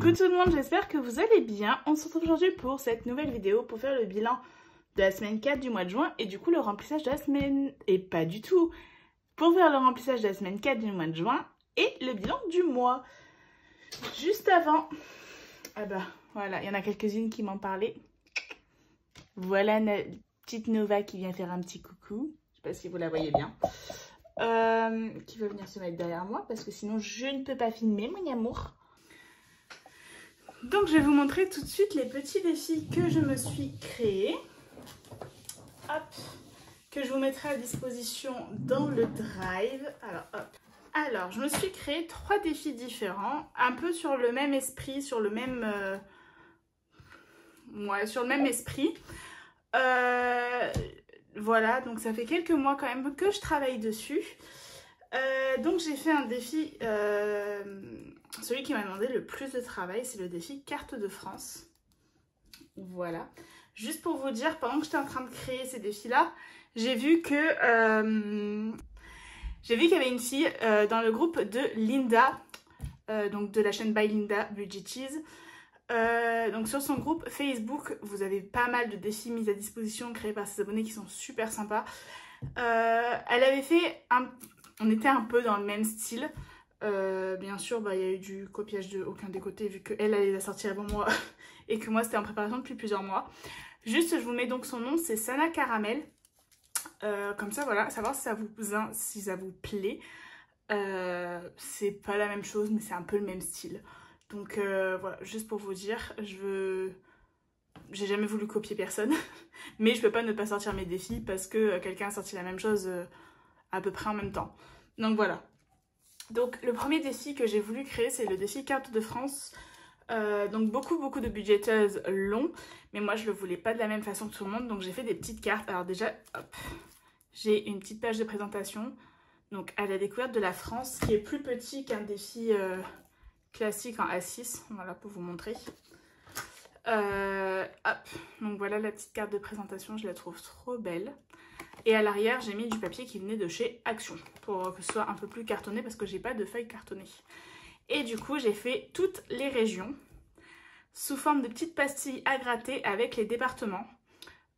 Coucou tout le monde, j'espère que vous allez bien. On se retrouve aujourd'hui pour cette nouvelle vidéo pour faire le bilan de la semaine 4 du mois de juin et du coup le remplissage de la semaine... Et pas du tout. Pour faire le remplissage de la semaine 4 du mois de juin et le bilan du mois. Juste avant... Ah bah voilà, il y en a quelques-unes qui m'en parlaient. Voilà notre petite Nova qui vient faire un petit coucou. Je sais pas si vous la voyez bien. Qui veut venir se mettre derrière moi parce que sinon je ne peux pas filmer mon amour. Donc je vais vous montrer tout de suite les petits défis que je me suis créés. Hop, que je vous mettrai à disposition dans le drive. Alors hop. Alors je me suis créé 3 défis différents, un peu sur le même esprit, sur le même esprit. Voilà, donc ça fait quelques mois quand même que je travaille dessus. Donc j'ai fait un défi, celui qui m'a demandé le plus de travail, c'est le défi carte de France. Voilà. Juste pour vous dire, pendant que j'étais en train de créer ces défis-là, j'ai vu qu'il y avait une fille dans le groupe de Linda, donc de la chaîne By Linda Budget Cheese. Donc sur son groupe Facebook, vous avez pas mal de défis mis à disposition créés par ses abonnés qui sont super sympas. Elle avait fait on était un peu dans le même style. Bien sûr, il y a eu du copiage de aucun des côtés vu qu'elle les a sortis avant moi et que moi c'était en préparation depuis plusieurs mois. Juste, je vous mets donc son nom, c'est Sana Caramel. Comme ça, voilà, savoir si ça vous plaît. C'est pas la même chose, mais c'est un peu le même style. Donc voilà, juste pour vous dire, j'ai jamais voulu copier personne, mais je peux pas ne pas sortir mes défis parce que quelqu'un a sorti la même chose à peu près en même temps. Donc voilà. Donc le premier défi que j'ai voulu créer, c'est le défi carte de France. Donc beaucoup de budgeteuses l'ont, mais moi je le voulais pas de la même façon que tout le monde, donc j'ai fait des petites cartes. Alors déjà, hop, j'ai une petite page de présentation, donc à la découverte de la France, qui est plus petit qu'un défi classique en A6, voilà pour vous montrer. Hop, donc voilà la petite carte de présentation, je la trouve trop belle. Et à l'arrière, j'ai mis du papier qui venait de chez Action pour que ce soit un peu plus cartonné parce que j'ai pas de feuilles cartonnées. Et du coup, j'ai fait toutes les régions sous forme de petites pastilles à gratter avec les départements.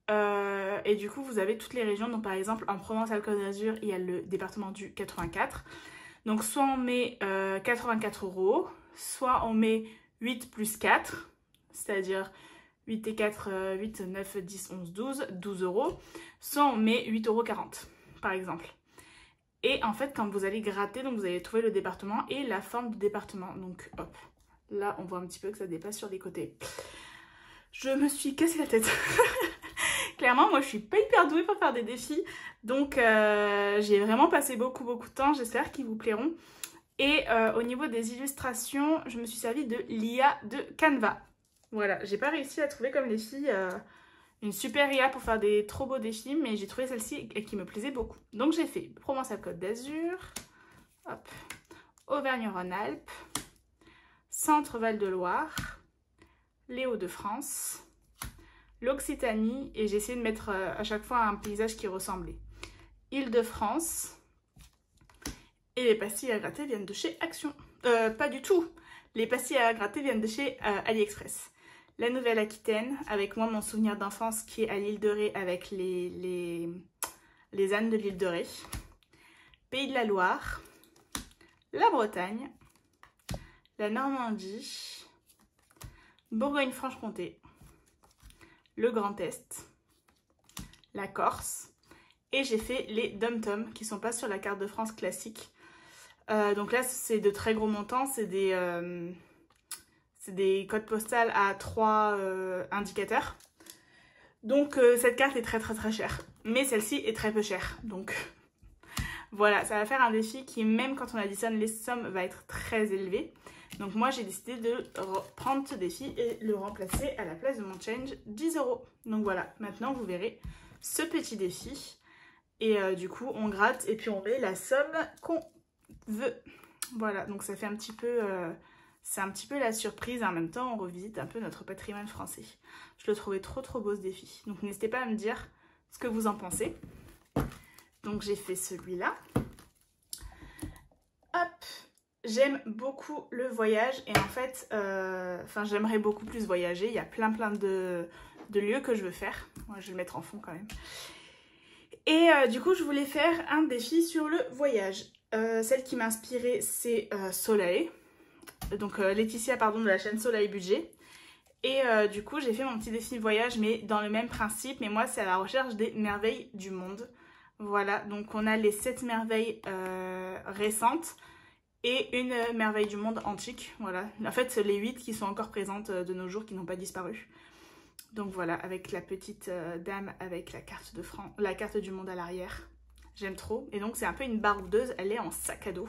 Et du coup, vous avez toutes les régions. Donc par exemple, en Provence-Alpes-Côte d'Azur, il y a le département du 84. Donc soit on met 84 €, soit on met 8 plus 4, c'est-à-dire 8 et 4, 8, 9, 10, 11, 12 €. Soit on met 8,40 € par exemple. Et en fait, quand vous allez gratter, donc vous allez trouver le département et la forme du département. Donc hop, là on voit un petit peu que ça dépasse sur les côtés. Je me suis cassé la tête. Clairement, moi je suis pas hyper douée pour faire des défis. Donc j'ai vraiment passé beaucoup de temps. J'espère qu'ils vous plairont. Et au niveau des illustrations, je me suis servi de l'IA de Canva. Voilà, j'ai pas réussi à trouver comme les filles une super IA pour faire des trop beaux défis, mais j'ai trouvé celle-ci qui me plaisait beaucoup. Donc j'ai fait Provence-Alpes-Côte d'Azur, Auvergne-Rhône-Alpes, Centre-Val de Loire, les Hauts-de-France, l'Occitanie, et j'ai essayé de mettre à chaque fois un paysage qui ressemblait. Île-de-France, et les pastilles à gratter viennent de chez Action. Pas du tout, les pastilles à gratter viennent de chez AliExpress. La Nouvelle-Aquitaine, avec moi mon souvenir d'enfance qui est à l'île de Ré avec les ânes de l'île de Ré. Pays de la Loire, la Bretagne, la Normandie, Bourgogne-Franche-Comté, le Grand Est, la Corse. Et j'ai fait les dom-toms qui sont pas sur la carte de France classique. Donc là c'est de très gros montants, c'est des codes postales à 3 indicateurs. Donc cette carte est très chère. Mais celle-ci est très peu chère. Donc voilà, ça va faire un défi qui, même quand on additionne les sommes, va être très élevé. Donc moi j'ai décidé de prendre ce défi et le remplacer à la place de mon change 10 €. Donc voilà, maintenant vous verrez ce petit défi. Et du coup on gratte et puis on met la somme qu'on veut. Voilà, donc ça fait un petit peu... c'est un petit peu la surprise et en même temps on revisite un peu notre patrimoine français. Je le trouvais trop beau ce défi. Donc n'hésitez pas à me dire ce que vous en pensez. Donc j'ai fait celui-là. Hop, j'aime beaucoup le voyage et en fait, j'aimerais beaucoup plus voyager. Il y a plein de lieux que je veux faire. Moi, je vais le mettre en fond quand même. Et du coup, je voulais faire un défi sur le voyage. Celle qui m'a inspirée, c'est Soleil. Donc Laetitia, pardon, de la chaîne Soleil Budget. Et du coup, j'ai fait mon petit défi voyage, mais dans le même principe. Mais moi, c'est à la recherche des merveilles du monde. Voilà, donc on a les 7 merveilles récentes et une merveille du monde antique. Voilà, en fait, c'est les 8 qui sont encore présentes de nos jours, qui n'ont pas disparu. Donc voilà, avec la petite dame avec la carte du monde à l'arrière. J'aime trop. Et donc, c'est un peu une baroudeuse. Elle est en sac à dos.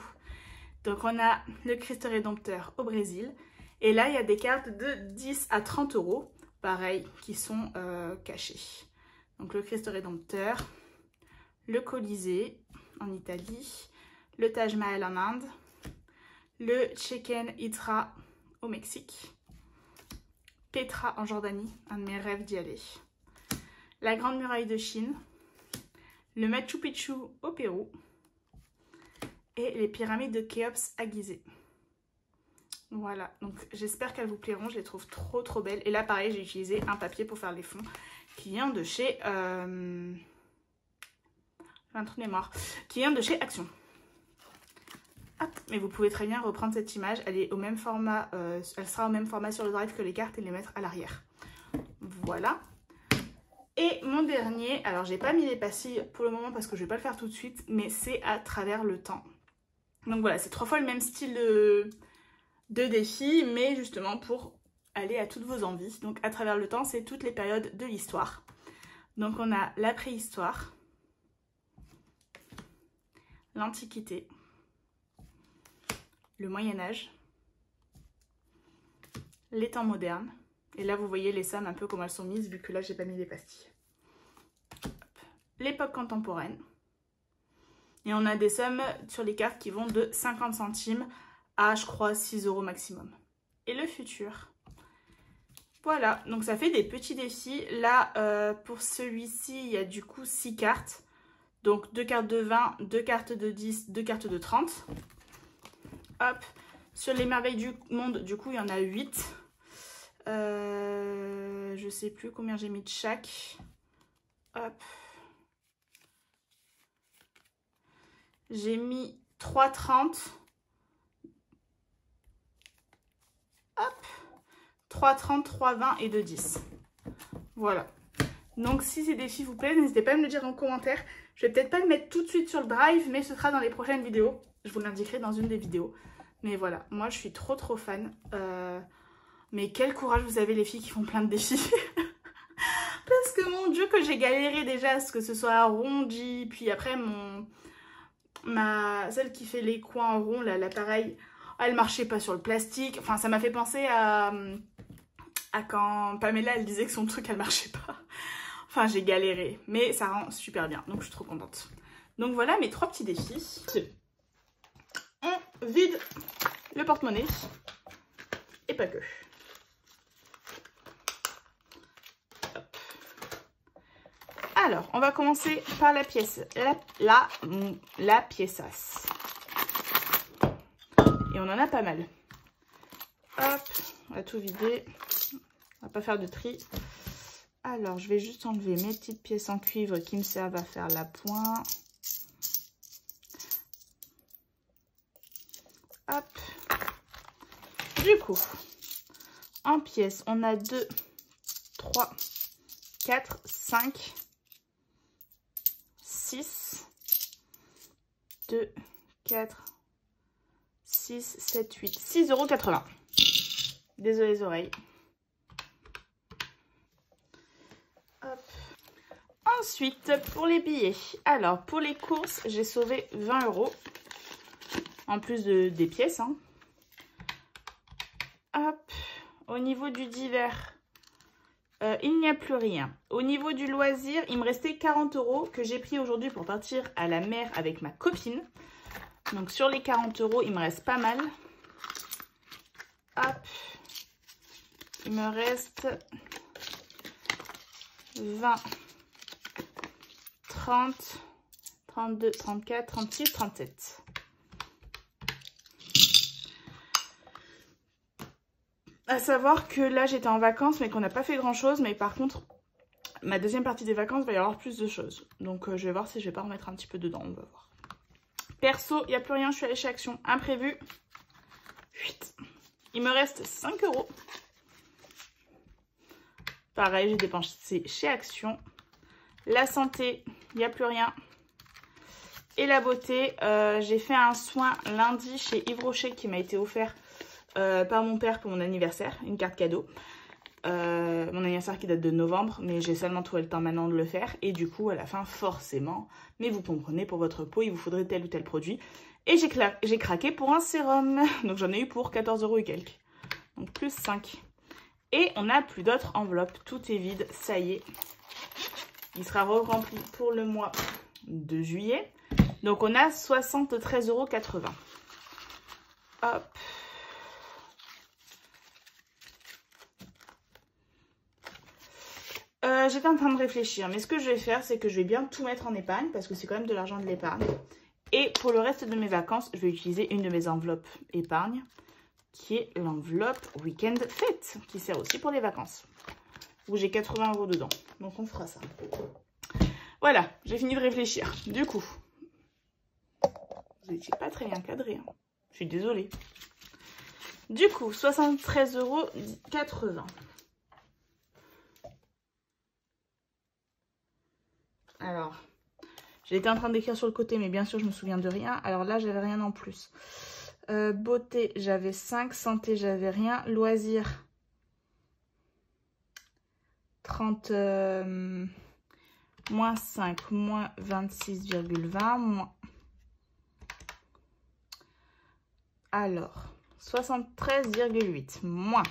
Donc, on a le Christ Rédempteur au Brésil. Et là, il y a des cartes de 10 à 30 euros. Pareil, qui sont cachées. Donc, le Christ Rédempteur. Le Colisée en Italie. Le Taj Mahal en Inde. Le Chichen Itza au Mexique. Petra en Jordanie, un de mes rêves d'y aller. La Grande Muraille de Chine. Le Machu Picchu au Pérou. Et les pyramides de Khéops à Gizeh. Voilà, donc j'espère qu'elles vous plairont. Je les trouve trop belles. Et là, pareil, j'ai utilisé un papier pour faire les fonds qui vient de chez... un trou de mémoire. Qui vient de chez Action. Hop, mais vous pouvez très bien reprendre cette image. Elle est au même format, elle sera au même format sur le drive que les cartes et les mettre à l'arrière. Voilà. Et mon dernier, alors j'ai pas mis les pastilles pour le moment parce que je vais pas le faire tout de suite, mais c'est à travers le temps. Donc voilà, c'est 3 fois le même style de défi, mais justement pour aller à toutes vos envies. Donc à travers le temps, c'est toutes les périodes de l'histoire. Donc on a la préhistoire, l'Antiquité, le Moyen-Âge, les temps modernes. Et là, vous voyez les sommes un peu comme elles sont mises, vu que là, j'ai pas mis les pastilles. L'époque contemporaine. Et on a des sommes sur les cartes qui vont de 50 centimes à, je crois, 6 euros maximum. Et le futur. Voilà, donc ça fait des petits défis. Là, pour celui-ci, il y a du coup 6 cartes. Donc 2 cartes de 20, 2 cartes de 10, 2 cartes de 30. Hop, sur les merveilles du monde, du coup, il y en a 8. Je sais plus combien j'ai mis de chaque. Hop. J'ai mis 3,30. Hop. 3,30, 3,20 et 2,10. Voilà. Donc, si ces défis vous plaisent, n'hésitez pas à me le dire en commentaire. Je vais peut-être pas le mettre tout de suite sur le drive, mais ce sera dans les prochaines vidéos. Je vous l'indiquerai dans une des vidéos. Mais voilà, moi je suis trop fan. Mais quel courage vous avez les filles qui font plein de défis. Parce que mon Dieu que j'ai galéré déjà à ce que ce soit arrondi. Puis après celle qui fait les coins en rond, là, l'appareil, elle marchait pas sur le plastique. Enfin, ça m'a fait penser à quand Pamela elle disait que son truc elle marchait pas. Enfin, j'ai galéré. Mais ça rend super bien. Donc je suis trop contente. Donc voilà mes 3 petits défis. On vide le porte-monnaie. Et pas que. Hop. Alors, on va commencer par la pièce. La pièceasse. Et on en a pas mal. Hop, on va tout vider. On va pas faire de tri. Alors, je vais juste enlever mes petites pièces en cuivre qui me servent à faire la pointe. Hop. Du coup, en pièces, on a 2, 3, 4, 5, 6, 2, 4, 6, 7, 8, 6,80 €. Désolée les oreilles. Hop. Ensuite, pour les billets. Alors, pour les courses, j'ai sauvé 20 €. En plus des pièces. Hein. Hop. Au niveau du divers, il n'y a plus rien. Au niveau du loisir, il me restait 40 € que j'ai pris aujourd'hui pour partir à la mer avec ma copine. Donc sur les 40 €, il me reste pas mal. Hop. Il me reste 20, 30, 32, 34, 36, 37. À savoir que là, j'étais en vacances, mais qu'on n'a pas fait grand-chose. Mais par contre, ma deuxième partie des vacances, va y avoir plus de choses. Donc, je vais voir si je vais pas remettre un petit peu dedans. On va voir. Perso, il n'y a plus rien. Je suis allée chez Action. Imprévu. 8. Il me reste 5 €. Pareil, j'ai dépensé chez Action. La santé, il n'y a plus rien. Et la beauté, j'ai fait un soin lundi chez Yves Rocher qui m'a été offert par mon père pour mon anniversaire, une carte cadeau. Mon anniversaire qui date de novembre, mais j'ai seulement trouvé le temps maintenant de le faire. Et du coup, à la fin, forcément, mais vous comprenez, pour votre peau, il vous faudrait tel ou tel produit. Et j'ai craqué pour un sérum. Donc j'en ai eu pour 14 € et quelques. Donc plus 5. Et on n'a plus d'autres enveloppes. Tout est vide, ça y est. Il sera rempli pour le mois de juillet. Donc on a 73,80 €. Hop. J'étais en train de réfléchir, mais ce que je vais faire, c'est que je vais bien tout mettre en épargne, parce que c'est quand même de l'argent de l'épargne. Et pour le reste de mes vacances, je vais utiliser une de mes enveloppes épargne, qui est l'enveloppe Week-end Fête, qui sert aussi pour les vacances, où j'ai 80 € dedans. Donc on fera ça. Voilà, j'ai fini de réfléchir. Du coup, vous n'étiez pas très bien cadré, hein. Je suis désolée. Du coup, 73,80 €. Alors, j'étais en train d'écrire sur le côté, mais bien sûr, je me souviens de rien. Alors là, j'avais rien en plus. Beauté, j'avais 5. Santé, j'avais rien. Loisirs, 30... moins 5, moins 26,20, moins... Alors, 73,8, moins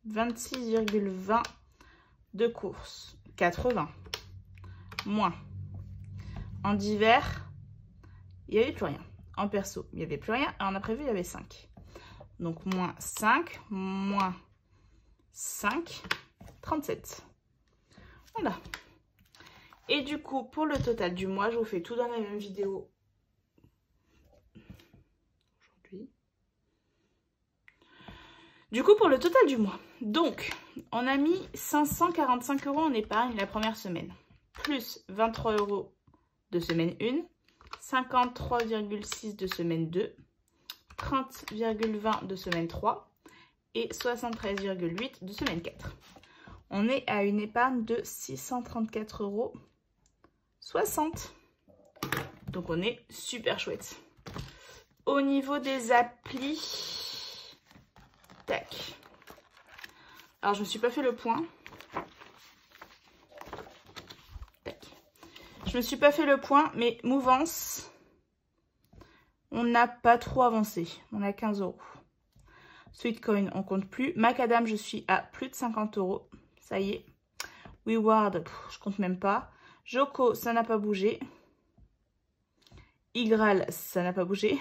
26,20 de course, 80, moins... En divers, il n'y avait plus rien. En perso, il n'y avait plus rien. Et en imprévu, il y avait 5. Donc, moins 5, moins 5, 37. Voilà. Et du coup, pour le total du mois, je vous fais tout dans la même vidéo aujourd'hui. Du coup, pour le total du mois. Donc, on a mis 545 € en épargne la première semaine. Plus 23 € de semaine 1, 53,6 de semaine 2, 30,20 de semaine 3 et 73,8 de semaine 4. On est à une épargne de 634,60 €. Donc on est super chouette. Au niveau des applis, tac. Alors je me suis pas fait le point. Je me suis pas fait le point, mais Mouvance, on n'a pas trop avancé. On a 15 €. Sweetcoin, on compte plus. Macadam, je suis à plus de 50 €. Ça y est. WeWard, je compte même pas. Joko, ça n'a pas bougé. Igral, ça n'a pas bougé.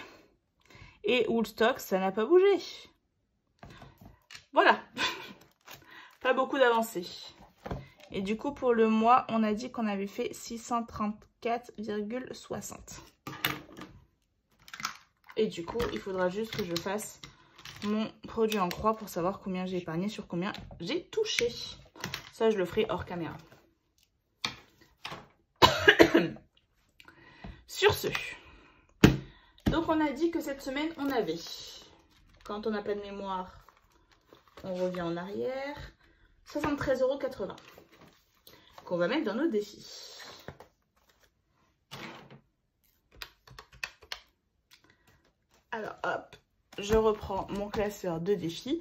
Et Woolstock, ça n'a pas bougé. Voilà. Pas beaucoup d'avancées. Et du coup, pour le mois, on a dit qu'on avait fait 634,60 €. Et du coup, il faudra juste que je fasse mon produit en croix pour savoir combien j'ai épargné, sur combien j'ai touché. Ça, je le ferai hors caméra. Sur ce, donc on a dit que cette semaine, on avait, quand on n'a pas de mémoire, on revient en arrière, 73,80 € qu'on va mettre dans nos défis. Alors hop, je reprends mon classeur de défis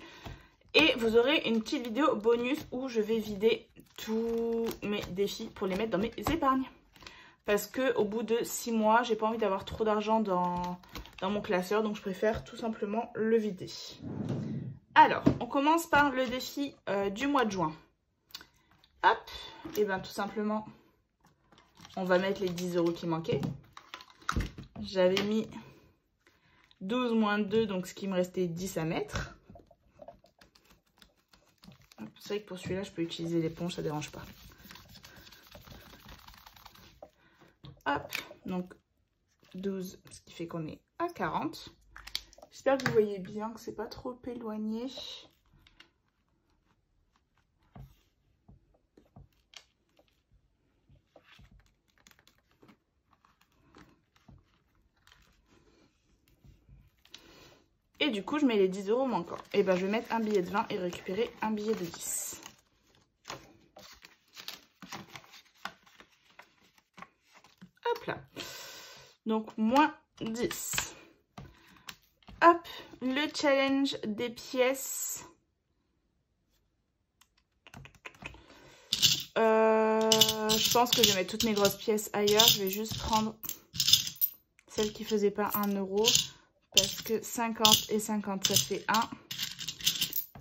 et vous aurez une petite vidéo bonus où je vais vider tous mes défis pour les mettre dans mes épargnes. Parce que au bout de 6 mois, j'ai pas envie d'avoir trop d'argent dans mon classeur, donc je préfère tout simplement le vider. Alors, on commence par le défi du mois de juin. Hop, et bien tout simplement, on va mettre les 10 € qui manquaient. J'avais mis 12 moins 2, donc ce qui me restait 10 à mettre. C'est vrai que pour celui-là, je peux utiliser l'éponge, ça ne dérange pas. Hop, donc 12, ce qui fait qu'on est à 40. J'espère que vous voyez bien, que c'est pas trop éloigné. Et du coup, je mets les 10 € manquants. Et ben, je vais mettre un billet de 20 et récupérer un billet de 10. Hop là. Donc, moins 10. Hop, le challenge des pièces. Je pense que je vais mettre toutes mes grosses pièces ailleurs. Je vais juste prendre celles qui ne faisaient pas 1 €. Parce que 50 et 50, ça fait 1.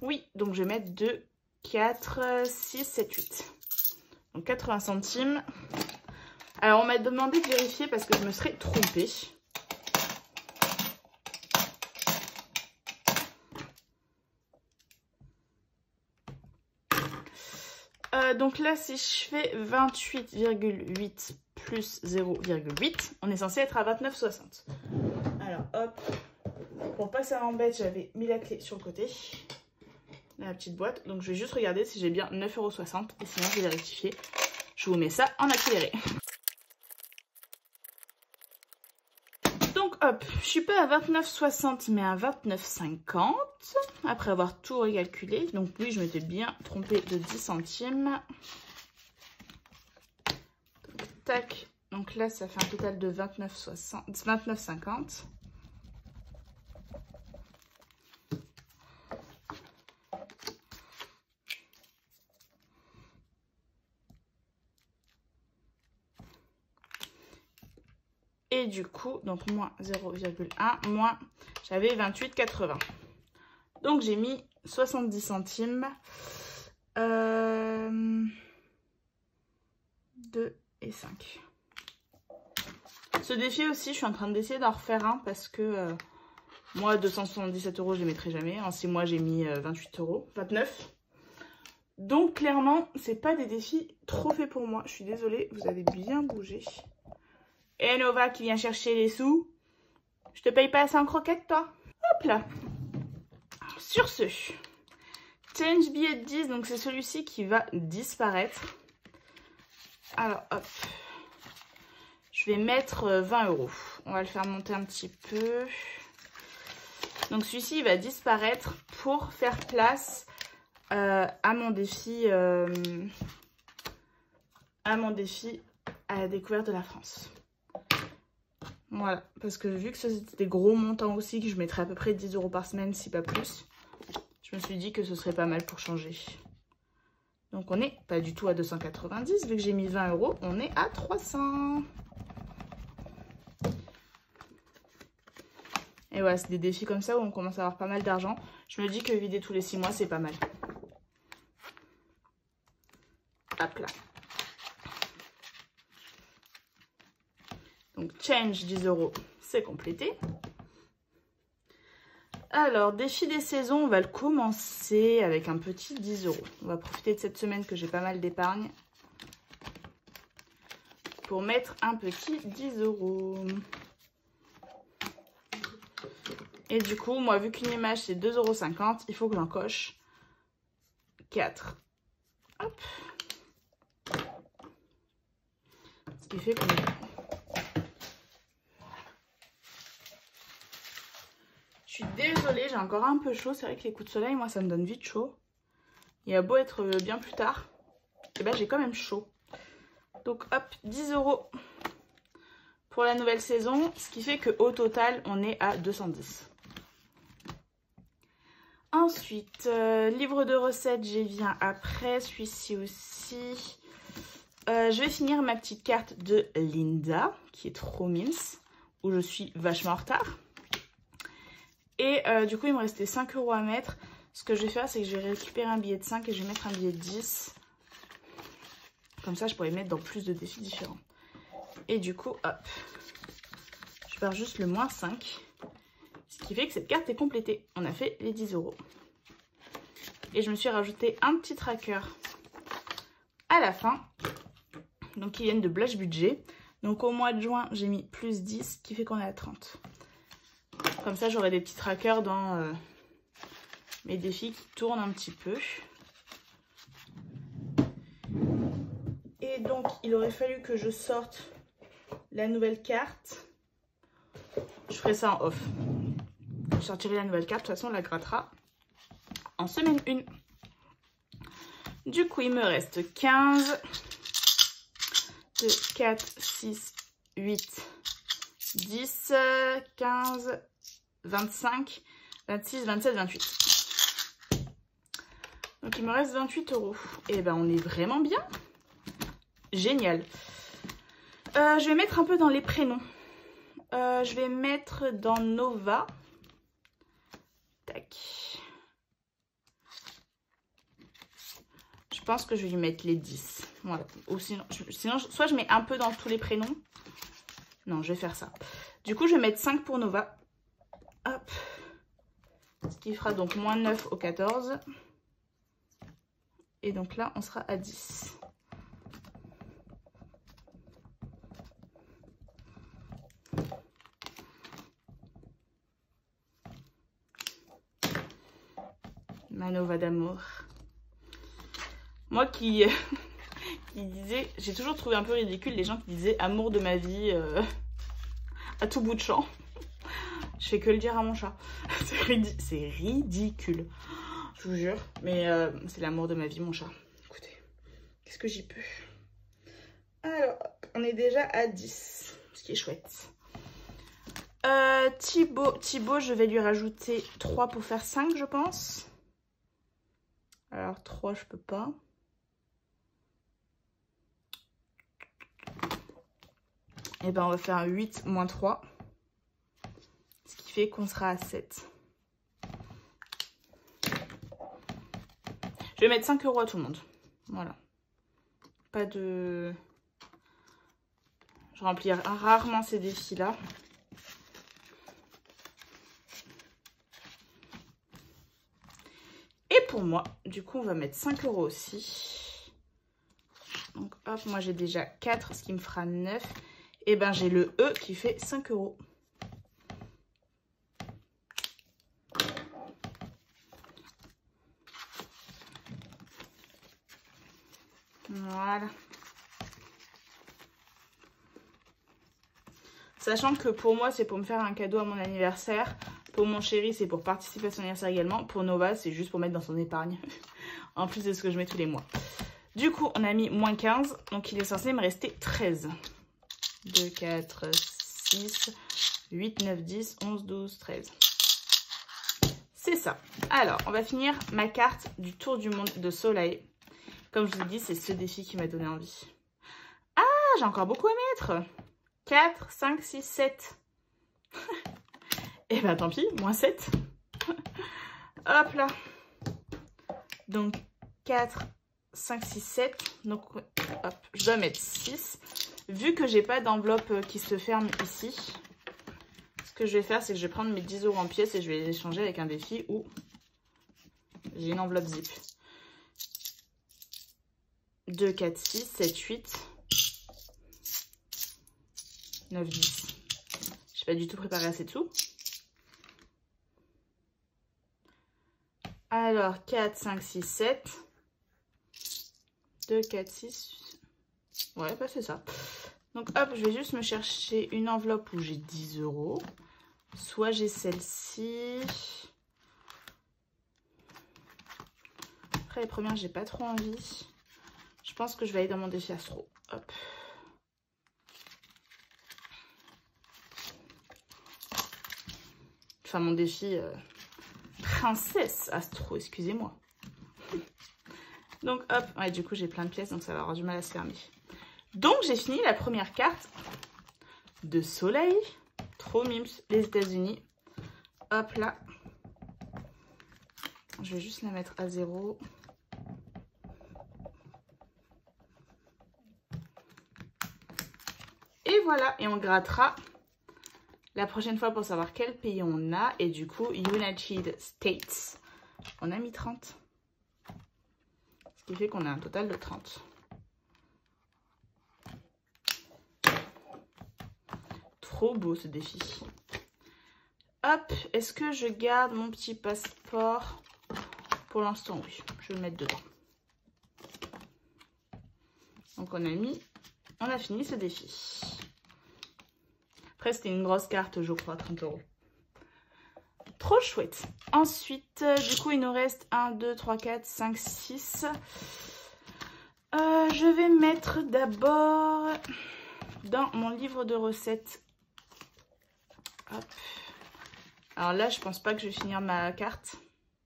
Oui, donc je vais mettre 2, 4, 6, 7, 8. Donc 80 centimes. Alors, on m'a demandé de vérifier parce que je me serais trompée. Donc là, si je fais 28,8 plus 0,8, on est censé être à 29,60. Alors, hop. Pour pas que ça m'embête, j'avais mis la clé sur le côté. La petite boîte. Donc, je vais juste regarder si j'ai bien 9,60 €. Et sinon, je vais rectifier. Je vous mets ça en accéléré. Donc, hop. Je suis pas à 29,60 mais à 29,50. Après avoir tout recalculé. Donc, oui, je m'étais bien trompée de 10 centimes. Donc, tac. Donc là, ça fait un total de 29,50. Et du coup, donc moins 0,1, moins, j'avais 28,80. Donc j'ai mis 70 centimes. 2 et 5. Ce défi aussi, je suis en train d'essayer d'en refaire un parce que moi, 277 €, je les mettrai jamais. En 6 mois, j'ai mis 28 €, 29. Donc clairement, c'est pas des défis trop faits pour moi. Je suis désolée, vous avez bien bougé. Et Nova qui vient chercher les sous. Je te paye pas assez en croquettes, toi? Hop là. Sur ce, challenge billet de 10, donc c'est celui-ci qui va disparaître. Alors, hop. Je vais mettre 20 €. On va le faire monter un petit peu. Donc celui-ci, il va disparaître pour faire place à mon défi à la découverte de la France. Voilà, parce que vu que c'était des gros montants aussi, que je mettrais à peu près 10 € par semaine, si pas plus, je me suis dit que ce serait pas mal pour changer. Donc on n'est pas du tout à 290, vu que j'ai mis 20 €, on est à 300. Et voilà, c'est des défis comme ça où on commence à avoir pas mal d'argent. Je me dis que vider tous les 6 mois, c'est pas mal. Hop là. Donc, change 10 €, c'est complété. Alors, défi des saisons, on va le commencer avec un petit 10 €. On va profiter de cette semaine que j'ai pas mal d'épargne pour mettre un petit 10 €. Et du coup, moi, vu qu'une image, c'est 2,50 €, il faut que j'en coche 4. Hop. Ce qui fait qu'on... Je suis désolée, j'ai encore un peu chaud. C'est vrai que les coups de soleil, moi, ça me donne vite chaud. Il a beau être bien plus tard, et ben j'ai quand même chaud. Donc, hop, 10 € pour la nouvelle saison. Ce qui fait qu'au total, on est à 210. Ensuite, livre de recettes, j'y viens après. Celui-ci aussi. Je vais finir ma petite carte de Linda, qui est trop mince, où je suis vachement en retard. Et du coup, il me restait 5 € à mettre. Ce que je vais faire, c'est que je vais récupérer un billet de 5 et je vais mettre un billet de 10. Comme ça, je pourrais mettre dans plus de défis différents. Et du coup, hop, je pars juste le moins 5. Ce qui fait que cette carte est complétée. On a fait les 10 €. Et je me suis rajouté un petit tracker à la fin. Donc, qui viennent de Blush Budget. Donc, au mois de juin, j'ai mis plus 10, ce qui fait qu'on est à 30. Comme ça, j'aurai des petits trackers dans mes défis qui tournent un petit peu. Et donc, il aurait fallu que je sorte la nouvelle carte. Je ferai ça en off. Je sortirai la nouvelle carte. De toute façon, on la grattera en semaine 1. Du coup, il me reste 15, 2, 4, 6, 8, 10, 15, 25, 26, 27, 28. Donc, il me reste 28 €. Et ben, on est vraiment bien. Génial. Je vais mettre un peu dans les prénoms. Je vais mettre dans Nova. Tac. Je pense que je vais lui mettre les 10. Voilà. Ou sinon, soit je mets un peu dans tous les prénoms. Non, je vais faire ça. Du coup, je vais mettre 5 pour Nova. Hop. Ce qui fera donc moins 9 au 14. Et donc là, on sera à 10. Ma Nova d'amour. Moi qui disais, j'ai toujours trouvé un peu ridicule les gens qui disaient amour de ma vie à tout bout de champ. Je fais que le dire à mon chat. C'est ridicule. Je vous jure. Mais c'est l'amour de ma vie, mon chat. Écoutez, qu'est-ce que j'y peux? Alors, on est déjà à 10. Ce qui est chouette. Thibaut, je vais lui rajouter 3 pour faire 5, je pense. Alors, 3, je peux pas. Et ben, on va faire 8 moins 3. Ce qui fait qu'on sera à 7. Je vais mettre 5 € à tout le monde. Voilà. Pas de... Je remplis rarement ces défis-là. Et pour moi, du coup, on va mettre 5 € aussi. Donc, hop, moi j'ai déjà 4, ce qui me fera 9. Et ben, j'ai le E qui fait 5 €. Voilà. Sachant que pour moi, c'est pour me faire un cadeau à mon anniversaire. Pour mon chéri, c'est pour participer à son anniversaire également. Pour Nova, c'est juste pour mettre dans son épargne. En plus de ce que je mets tous les mois. Du coup, on a mis moins 15. Donc, il est censé me rester 13. 2, 4, 6, 8, 9, 10, 11, 12, 13. C'est ça. Alors, on va finir ma carte du tour du monde de Soleil. Comme je vous dis, c'est ce défi qui m'a donné envie. Ah, j'ai encore beaucoup à mettre. 4, 5, 6, 7. Et bah tant pis, moins 7. Hop là. Donc 4, 5, 6, 7. Donc hop, je dois mettre 6. Vu que j'ai pas d'enveloppe qui se ferme ici, ce que je vais faire, c'est que je vais prendre mes 10 € en pièces et je vais les échanger avec un défi où j'ai une enveloppe zip. 2, 4, 6, 7, 8, 9, 10. Je n'ai pas du tout préparé assez de sous. Alors, 4, 5, 6, 7. 2, 4, 6. Ouais, bah c'est ça. Donc, hop, je vais juste me chercher une enveloppe où j'ai 10 €. Soit j'ai celle-ci. Après, les premières, j'ai pas trop envie. Je pense que je vais aller dans mon défi Astro. Hop. Enfin, mon défi Princesse Astro, excusez-moi. Donc, hop. Ouais, du coup, j'ai plein de pièces, donc ça va avoir du mal à se fermer. Donc, j'ai fini la première carte de Soleil. Trop mimes, les États-Unis. Hop là. Je vais juste la mettre à 0. Et voilà, et on grattera la prochaine fois pour savoir quel pays on a. Et du coup, United States. On a mis 30. Ce qui fait qu'on a un total de 30. Trop beau ce défi. Hop, est-ce que je garde mon petit passeport? Pour l'instant, oui. Je vais le mettre dedans. Donc on a fini ce défi. Après, c'était une grosse carte, je crois, 30 €. Trop chouette. Ensuite, du coup, il nous reste 1, 2, 3, 4, 5, 6. Je vais mettre d'abord dans mon livre de recettes. Hop. Alors là, je pense pas que je vais finir ma carte.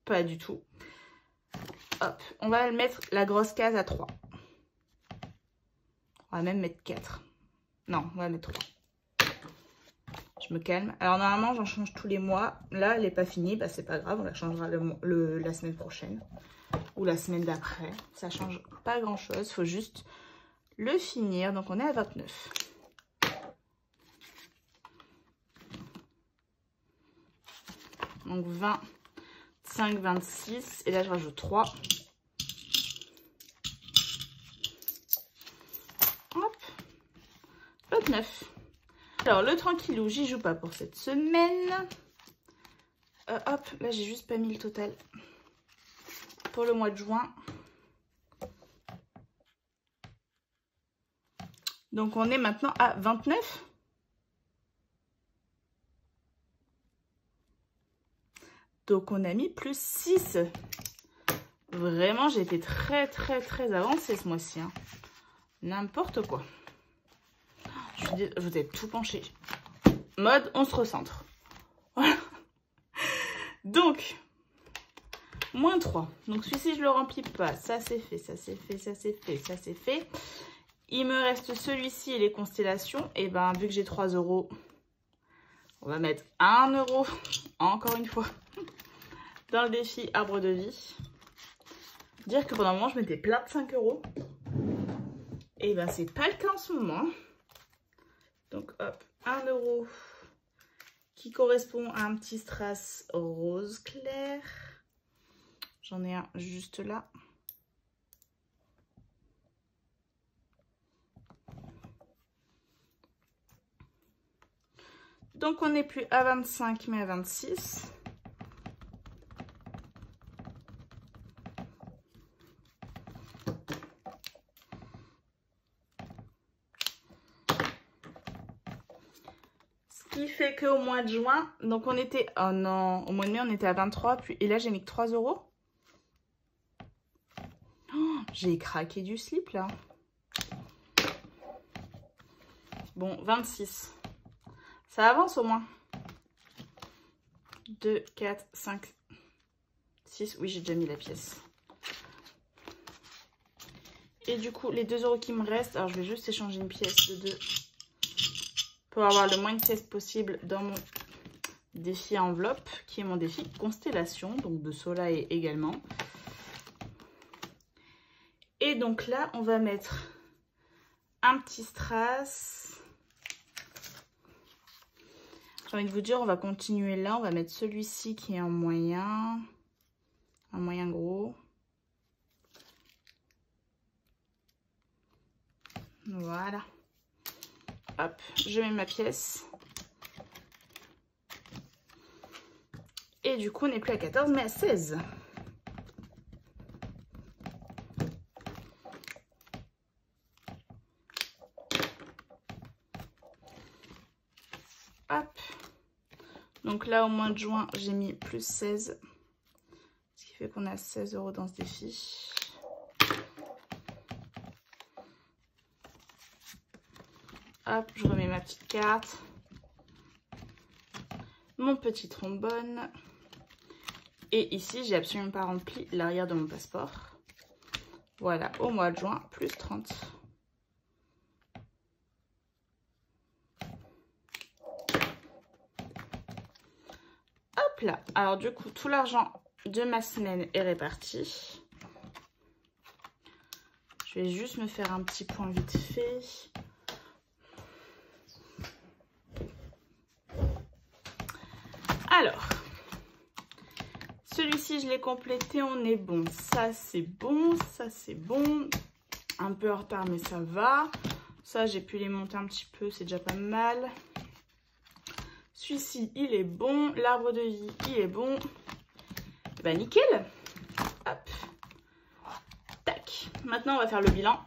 Pas du tout. Hop. On va mettre la grosse case à 3. On va même mettre 4. Non, on va mettre 3. Je me calme. Alors normalement, j'en change tous les mois. Là, elle n'est pas finie. Bah, c'est pas grave. On la changera la semaine prochaine. Ou la semaine d'après. Ça change pas grand chose. Il faut juste le finir. Donc, on est à 29. Donc, 25, 26. Et là, je rajoute 3. Hop. 29. Alors, le tranquillou, j'y joue pas pour cette semaine. Hop, là, j'ai juste pas mis le total pour le mois de juin. Donc, on est maintenant à 29. Donc, on a mis plus 6. Vraiment, j'ai été très avancée ce mois-ci. Hein. N'importe quoi. Je vous ai tout penché. Mode, on se recentre. Voilà. Donc, moins 3. Donc, celui-ci, je le remplis pas. Ça, c'est fait, ça, c'est fait, ça, c'est fait, ça, c'est fait. Il me reste celui-ci et les constellations. Et ben, vu que j'ai 3 €, on va mettre 1 €, encore une fois, dans le défi arbre de vie. Dire que pendant un moment, je mettais plein de 5 €. Et ben, c'est pas le cas en ce moment. Donc, hop, 1 € qui correspond à un petit strass rose clair. J'en ai un juste là. Donc, on n'est plus à 25, mais à 26. Qui fait qu'au mois de juin, donc on était, oh non, au mois de mai on était à 23, puis, et là j'ai mis que 3 €. Oh, j'ai craqué du slip là. Bon, 26. Ça avance au moins. 2, 4, 5, 6. Oui, j'ai déjà mis la pièce. Et du coup, les 2 € qui me restent, alors je vais juste échanger une pièce de 2 pour avoir le moins de pièces possible dans mon défi à enveloppe, qui est mon défi constellation, donc de soleil également. Et donc là, on va mettre un petit strass. J'ai envie de vous dire, on va continuer là. On va mettre celui-ci qui est un moyen gros. Voilà. Hop, je mets ma pièce. Et du coup, on n'est plus à 14, mais à 16. Hop. Donc là, au mois de juin, j'ai mis plus 16. Ce qui fait qu'on a 16 € dans ce défi. Hop, je remets ma petite carte. Mon petit trombone. Et ici, j'ai absolument pas rempli l'arrière de mon passeport. Voilà, au mois de juin, plus 30. Hop là. Alors du coup, tout l'argent de ma semaine est réparti. Je vais juste me faire un petit point vite fait. Alors, celui-ci, je l'ai complété, on est bon. Ça, c'est bon, ça, c'est bon. Un peu en retard, mais ça va. Ça, j'ai pu les monter un petit peu, c'est déjà pas mal. Celui-ci, il est bon. L'arbre de vie, il est bon. Bah, nickel. Hop. Tac. Maintenant, on va faire le bilan.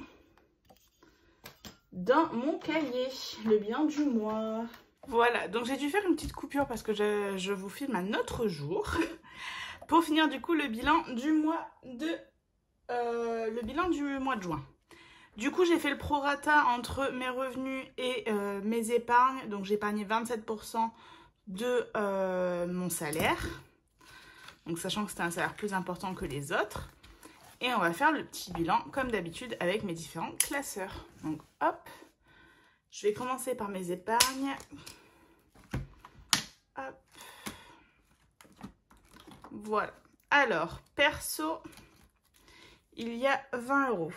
Dans mon cahier, le bilan du mois. Voilà, donc j'ai dû faire une petite coupure parce que je vous filme un autre jour pour finir du coup le bilan du mois de juin. Du coup, j'ai fait le prorata entre mes revenus et mes épargnes. Donc, j'ai épargné 27% de mon salaire. Donc, sachant que c'était un salaire plus important que les autres. Et on va faire le petit bilan, comme d'habitude, avec mes différents classeurs. Donc, hop. Je vais commencer par mes épargnes. Hop. Voilà. Alors, perso, il y a 20 €.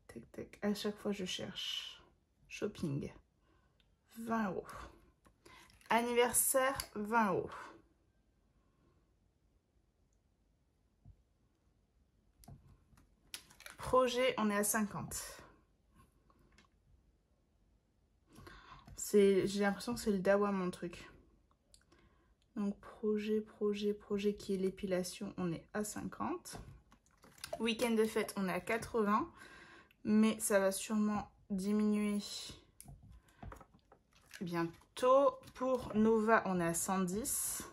Tac, tac. À chaque fois, je cherche. Shopping. 20 €. Anniversaire, 20 €. Projet, on est à 50. J'ai l'impression que c'est le dawa, mon truc. Donc, projet qui est l'épilation, on est à 50. Week-end de fête, on est à 80. Mais ça va sûrement diminuer bientôt. Pour Nova, on est à 110.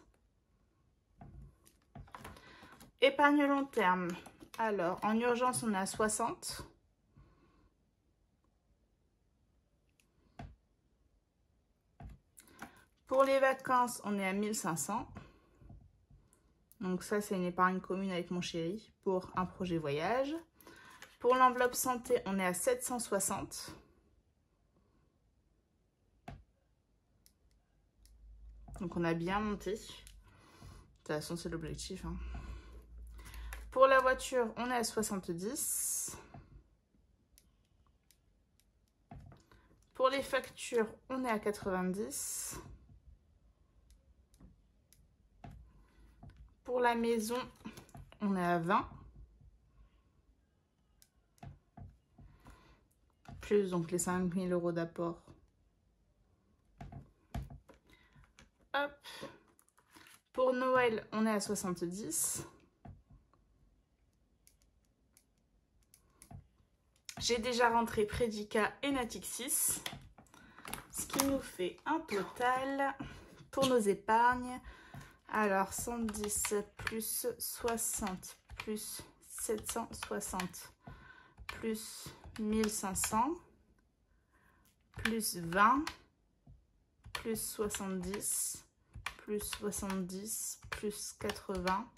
Épargne long terme. Alors, en urgence, on est à 60. Pour les vacances, on est à 1500. Donc ça, c'est une épargne commune avec mon chéri pour un projet voyage. Pour l'enveloppe santé, on est à 760. Donc on a bien monté. De toute façon, c'est l'objectif, hein. Pour la voiture, on est à 70. Pour les factures, on est à 90. Pour la maison, on est à 20. Plus donc les 5000 € d'apport. Hop. Pour Noël, on est à 70. J'ai déjà rentré Predica et Natixis. Ce qui nous fait un total pour nos épargnes. Alors 110 plus 60 plus 760 plus 1500 plus 20 plus 70 plus 70 plus 80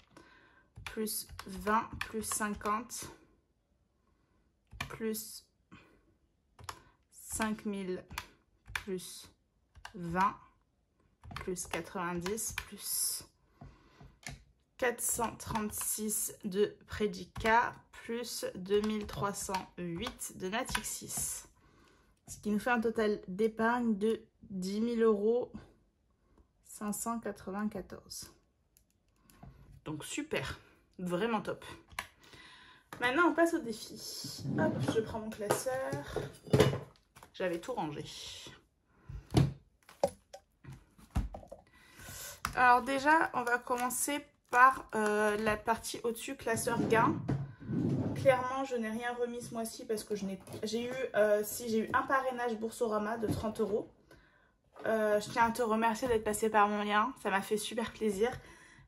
plus 20 plus 50 plus 5000 plus 20 plus 90 plus 436 de Predica plus 2308 de Natixis. Ce qui nous fait un total d'épargne de 10 000 594 €. Donc super, vraiment top. Maintenant on passe au défi. Hop, je prends mon classeur. J'avais tout rangé. Alors déjà, on va commencer par la partie au-dessus, classeur gain. Clairement, je n'ai rien remis ce mois-ci parce que j'ai eu un parrainage Boursorama de 30 €. Je tiens à te remercier d'être passé par mon lien, ça m'a fait super plaisir.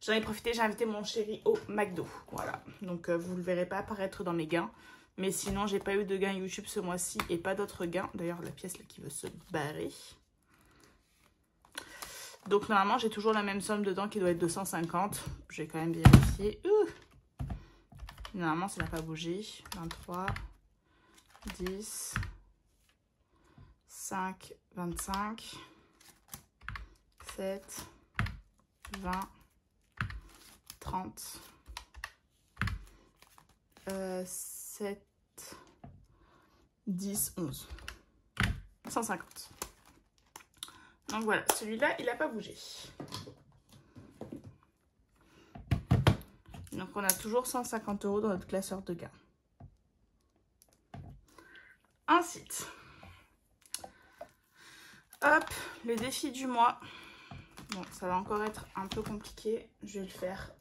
J'en ai profité, j'ai invité mon chéri au McDo. Voilà, donc vous ne le verrez pas apparaître dans mes gains. Mais sinon, j'ai pas eu de gains YouTube ce mois-ci et pas d'autres gains. D'ailleurs, la pièce là qui veut se barrer. Donc normalement j'ai toujours la même somme dedans qui doit être 250. Je vais quand même vérifier. Normalement ça n'a pas bougé. 23, 10, 5, 25, 7, 20, 30, 7, 10, 11. 150. Donc voilà, celui-là, il n'a pas bougé. Donc on a toujours 150 € dans notre classeur de gain. Ensuite, hop, le défi du mois. Bon, ça va encore être un peu compliqué. Je vais le faire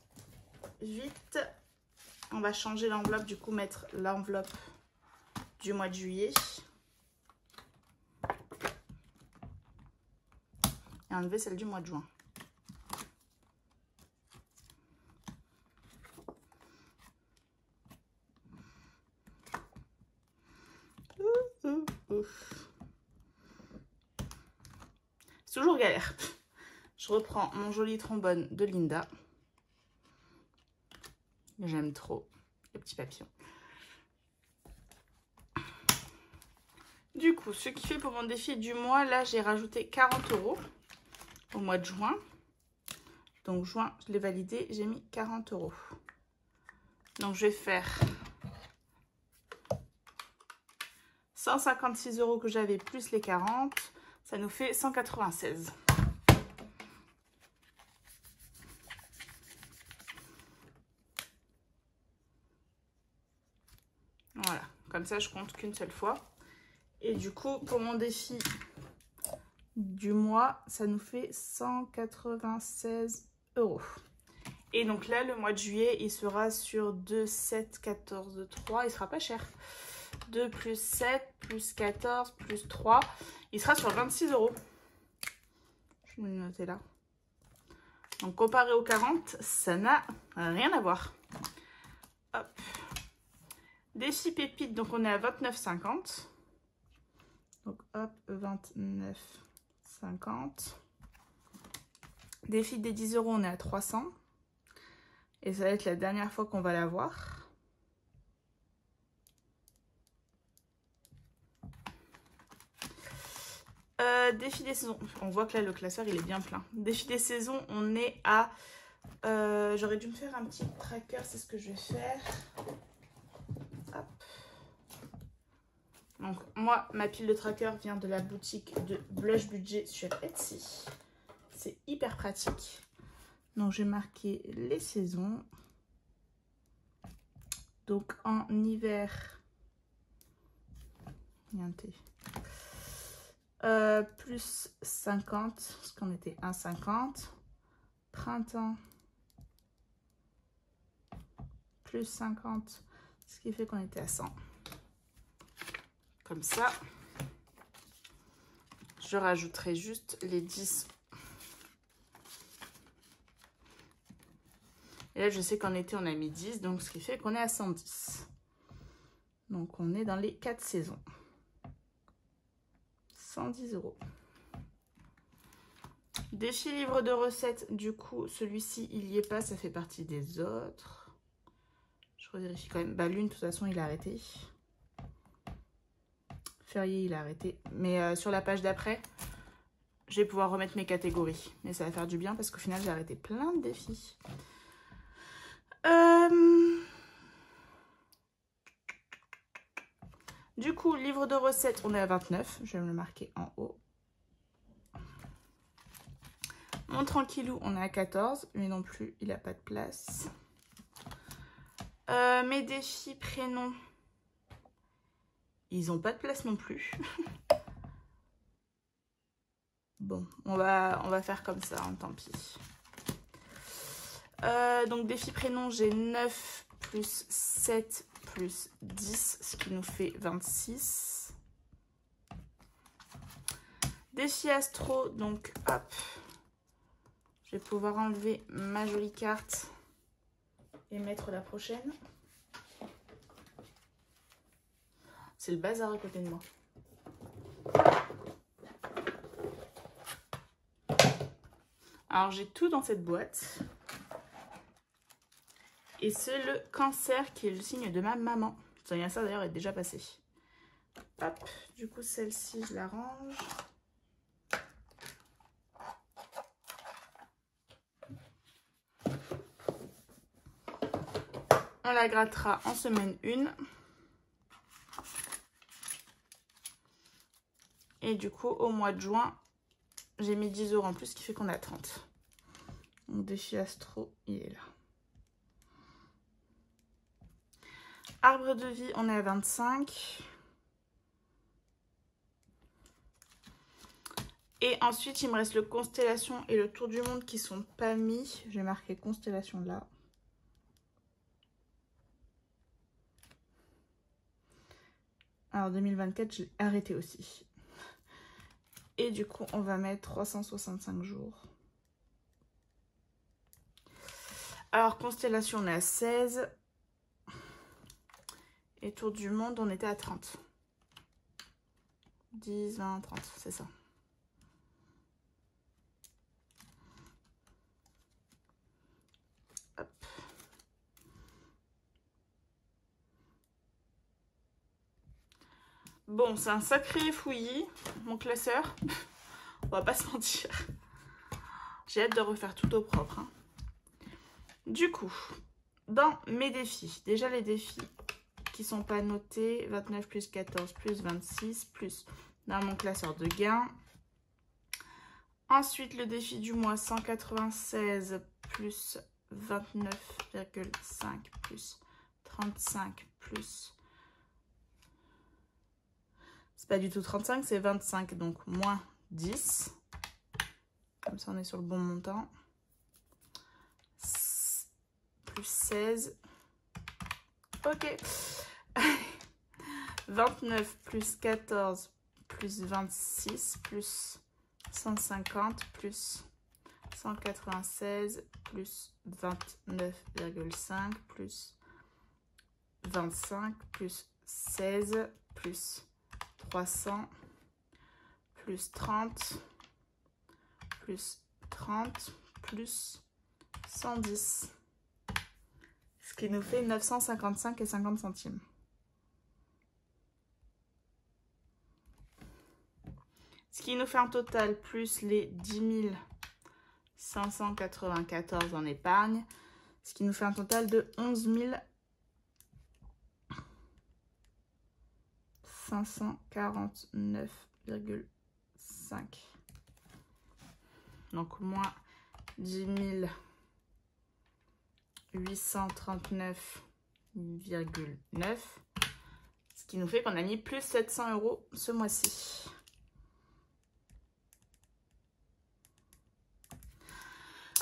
vite. On va changer l'enveloppe, du coup mettre l'enveloppe du mois de juillet. et enlever celle du mois de juin. C'est toujours galère. Je reprends mon joli trombone de Linda. J'aime trop les petits papillons. Du coup, ce qui fait pour mon défi du mois, là j'ai rajouté 40 € au mois de juin. Donc juin, je l'ai validé, j'ai mis 40 €. Donc je vais faire 156 € que j'avais plus les 40, ça nous fait 196. Voilà, comme ça je compte qu'une seule fois. Et du coup, pour mon défi du mois, ça nous fait 196 €. Et donc là, le mois de juillet, il sera sur 2, 7, 14, 3. Il sera pas cher. 2 plus 7 plus 14 plus 3. Il sera sur 26 €. Je vais le noter là. Donc comparé aux 40, ça n'a rien à voir. Hop. Défi pépite, donc on est à 29,50. Donc hop, 29,50. Défi des 10 €, on est à 300. Et ça va être la dernière fois qu'on va l'avoir. Défi des saisons. On voit que là, le classeur, il est bien plein. Défi des saisons, on est à... J'aurais dû me faire un petit tracker, c'est ce que je vais faire. Hop. Donc, moi, ma pile de tracker vient de la boutique de Blush Budget sur Etsy. C'est hyper pratique. Donc, j'ai marqué les saisons. Donc, en hiver, plus 50, parce qu'on était à 50. Printemps, plus 50, ce qui fait qu'on était à 100. Comme ça, je rajouterai juste les 10. Et là, je sais qu'en été, on a mis 10, donc ce qui fait qu'on est à 110. Donc, on est dans les 4 saisons. 110 €. Défi livre de recettes, du coup, celui-ci, il n'y est pas, ça fait partie des autres. Je revérifie quand même. Bah, Lune, de toute façon, il a arrêté. Férié, il a arrêté. Mais sur la page d'après, je vais pouvoir remettre mes catégories. Mais ça va faire du bien parce qu'au final, j'ai arrêté plein de défis. Du coup, livre de recettes, on est à 29. Je vais me le marquer en haut. Mon tranquillou, on est à 14. Mais non plus, il n'a pas de place. Mes défis prénoms, ils n'ont pas de place non plus. Bon, on va faire comme ça, hein, tant pis. Donc, défi prénom, j'ai 9 plus 7 plus 10, ce qui nous fait 26. Défi astro, donc hop, je vais pouvoir enlever ma jolie carte et mettre la prochaine. C'est le bazar à côté de moi. Alors, j'ai tout dans cette boîte. Et c'est le cancer qui est le signe de ma maman. Son anniversaire d'ailleurs est déjà passé. Hop, du coup celle-ci je la range. On la grattera en semaine 1. Et du coup au mois de juin, j'ai mis 10 € en plus, ce qui fait qu'on a 30. Donc défi astro, il est là. Arbre de vie, on est à 25. Et ensuite, il me reste le constellation et le tour du monde qui sont pas mis. J'ai marqué constellation là. Alors 2024, je l'ai arrêté aussi. Et du coup, on va mettre 365 jours. Alors, constellation, on est à 16. Et tour du monde, on était à 30. 10, 20, 30, c'est ça. Hop. Bon, c'est un sacré fouillis, mon classeur. On va pas se mentir. J'ai hâte de refaire tout au propre. Hein. Du coup, dans mes défis, déjà les défis qui sont pas notés, 29 plus 14 plus 26 plus dans mon classeur de gains. Ensuite, le défi du mois, 196 plus 29,5 plus 35 plus... C'est pas du tout 35, c'est 25, donc moins 10. Comme ça, on est sur le bon montant. Plus 16. Ok. 29 plus 14 plus 26 plus 150 plus 196 plus 29,5 plus 25 plus 16 plus 300 plus 30 plus 30 plus 110. Ce qui nous fait 955 et 50 centimes. Ce qui nous fait un total plus les 10 594 en épargne. Ce qui nous fait un total de 11 549,5. Donc moins 10 839,9. Ce qui nous fait qu'on a mis plus 700 € ce mois-ci.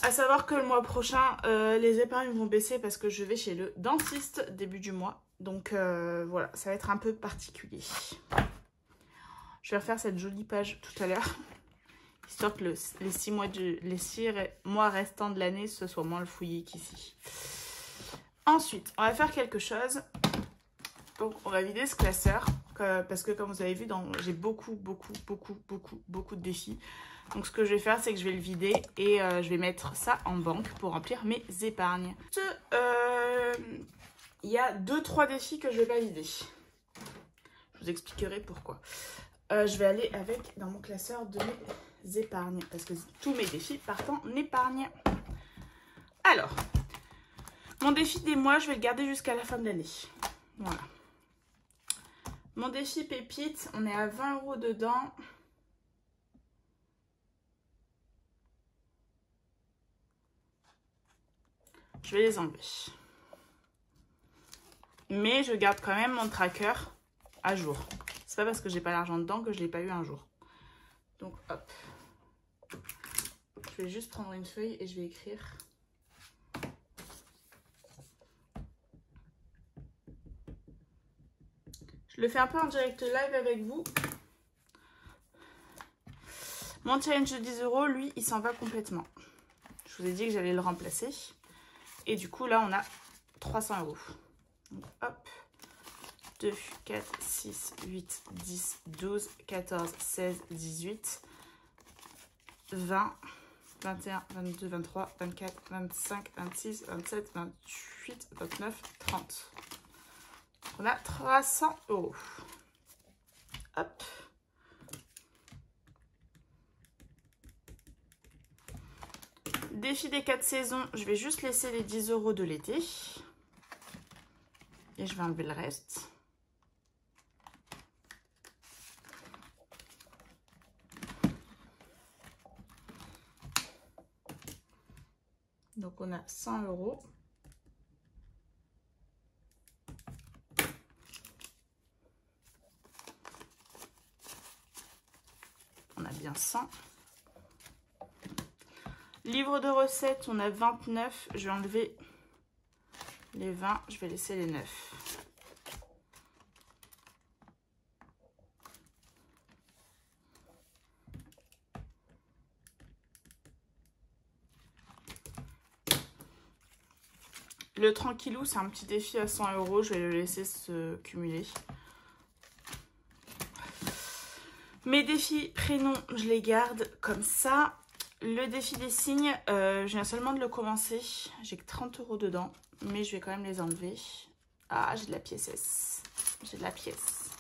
À savoir que le mois prochain, les épargnes vont baisser parce que je vais chez le dentiste début du mois. Donc voilà, ça va être un peu particulier. Je vais refaire cette jolie page tout à l'heure. Histoire que les 6 mois restants de l'année, ce soit moins le fouillis qu'ici. Ensuite, on va faire quelque chose. Donc, on va vider ce classeur. Parce que comme vous avez vu, j'ai beaucoup de défis. Donc, ce que je vais faire, c'est que je vais le vider. Et je vais mettre ça en banque pour remplir mes épargnes. Il y a 2-3 défis que je ne vais pas vider. Je vous expliquerai pourquoi. Je vais aller avec dans mon classeur de mes épargnes. Parce que tous mes défis partent en épargne. Alors, mon défi des mois, je vais le garder jusqu'à la fin de l'année. Voilà. Mon défi pépite, on est à 20 € dedans. Je vais les enlever. Mais je garde quand même mon tracker à jour. C'est pas parce que j'ai pas l'argent dedans que je l'ai pas eu un jour. Donc hop. Je vais juste prendre une feuille et je vais écrire. Je le fais un peu en direct live avec vous. Mon challenge de 10 €, lui, il s'en va complètement. Je vous ai dit que j'allais le remplacer. Et du coup, là, on a 300 €. Donc, hop. 2, 4, 6, 8, 10, 12, 14, 16, 18, 20, 21, 22, 23, 24, 25, 26, 27, 28, 29, 30. On a 300 €. Hop. Défi des 4 saisons, je vais juste laisser les 10 € de l'été. Et je vais enlever le reste. Donc on a 100 €. On a bien 100. Livre de recettes, on a 29. Je vais enlever les 20. Je vais laisser les 9. Le tranquillou, c'est un petit défi à 100 €. Je vais le laisser se cumuler. Mes défis prénoms, je les garde comme ça. Le défi des signes, je viens seulement de le commencer. J'ai que 30 € dedans, mais je vais quand même les enlever. Ah, j'ai de la pièce. J'ai de la pièce.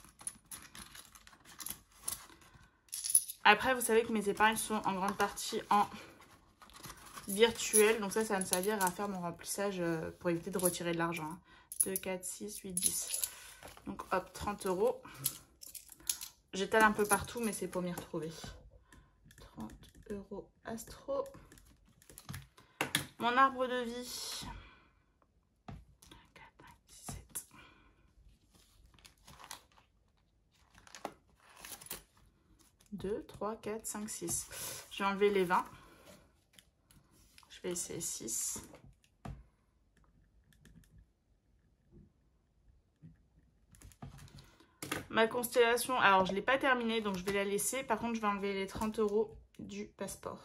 Après, vous savez que mes épargnes sont en grande partie en virtuel. Donc ça va me servir à faire mon remplissage pour éviter de retirer de l'argent. 2, 4, 6, 8, 10. Donc hop, 30 €. J'étale un peu partout, mais c'est pour m'y retrouver. 30 € Astro. Mon arbre de vie. 4, 5, 6, 7. 2, 3, 4, 5, 6. Je vais enlever les 20. Je vais essayer 6. Ma constellation, alors je ne l'ai pas terminée, donc je vais la laisser. Par contre, je vais enlever les 30 € du passeport.